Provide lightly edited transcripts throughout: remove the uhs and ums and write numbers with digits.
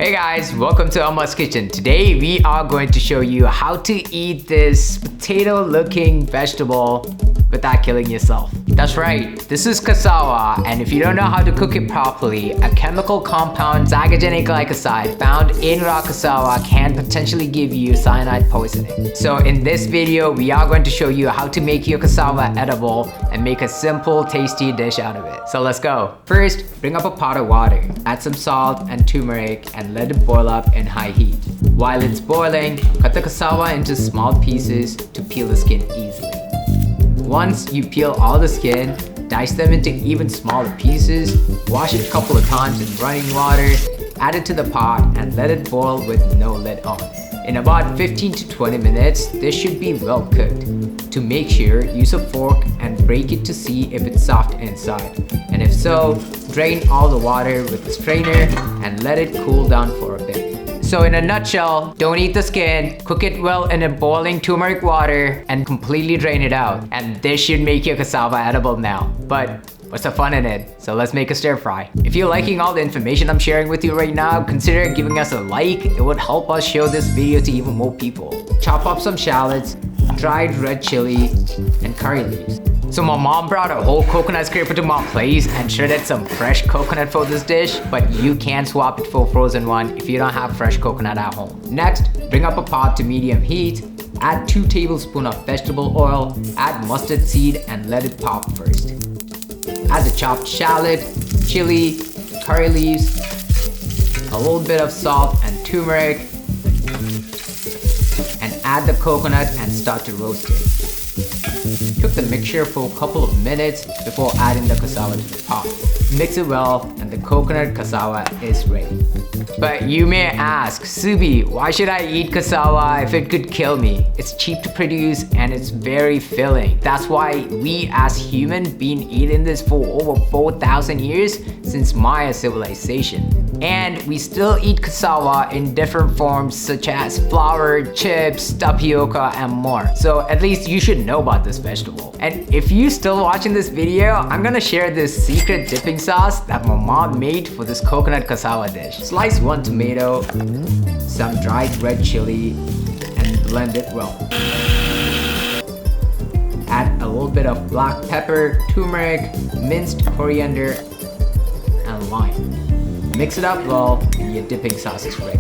Hey guys, welcome to Elma's Kitchen. Today we are going to show you how to eat this potato looking vegetable without killing yourself. That's right, this is cassava, and if you don't know how to cook it properly, a chemical compound, zygogenic glycoside, found in raw cassava can potentially give you cyanide poisoning. So in this video, we are going to show you how to make your cassava edible and make a simple, tasty dish out of it. So let's go. First, bring up a pot of water, add some salt and turmeric, and let it boil up in high heat. While it's boiling, cut the cassava into small pieces to peel the skin easily. Once you peel all the skin, dice them into even smaller pieces, wash it a couple of times in running water, add it to the pot and let it boil with no lid on. In about 15 to 20 minutes, this should be well cooked. To make sure, use a fork and break it to see if it's soft inside. And if so, drain all the water with a strainer and let it cool down for a bit. So in a nutshell, don't eat the skin, cook it well in a boiling turmeric water and completely drain it out. And this should make your cassava edible now. But what's the fun in it? So let's make a stir fry. If you're liking all the information I'm sharing with you right now, consider giving us a like. It would help us show this video to even more people. Chop up some shallots, dried red chili, and curry leaves. So my mom brought a whole coconut scraper to my place and shredded some fresh coconut for this dish, but you can swap it for a frozen one if you don't have fresh coconut at home. Next, bring up a pot to medium heat, add 2 tablespoons of vegetable oil, add mustard seed and let it pop first. Add the chopped shallot, chili, curry leaves, a little bit of salt and turmeric, and add the coconut and start to roast it. Cook the mixture for a couple of minutes before adding the cassava to the pot. Mix it well and the coconut cassava is ready. But you may ask, Subi, why should I eat cassava if it could kill me? It's cheap to produce and it's very filling. That's why we as humans been eating this for over 4,000 years since Maya civilization. And we still eat cassava in different forms such as flour, chips, tapioca, and more. So at least you should know about this vegetable. And if you're still watching this video, I'm gonna share this secret dipping sauce that my mom made for this coconut cassava dish. Slice 1 tomato, some dried red chili, and blend it well. Add a little bit of black pepper, turmeric, minced coriander, and lime. Mix it up well and your dipping sauce is ready.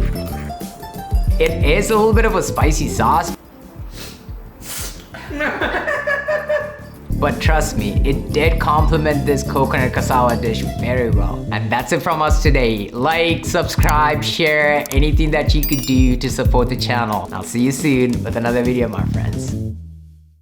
It is a little bit of a spicy sauce, but trust me, it did complement this coconut cassava dish very well. And that's it from us today. Like, subscribe, share, anything that you could do to support the channel. I'll see you soon with another video, my friends.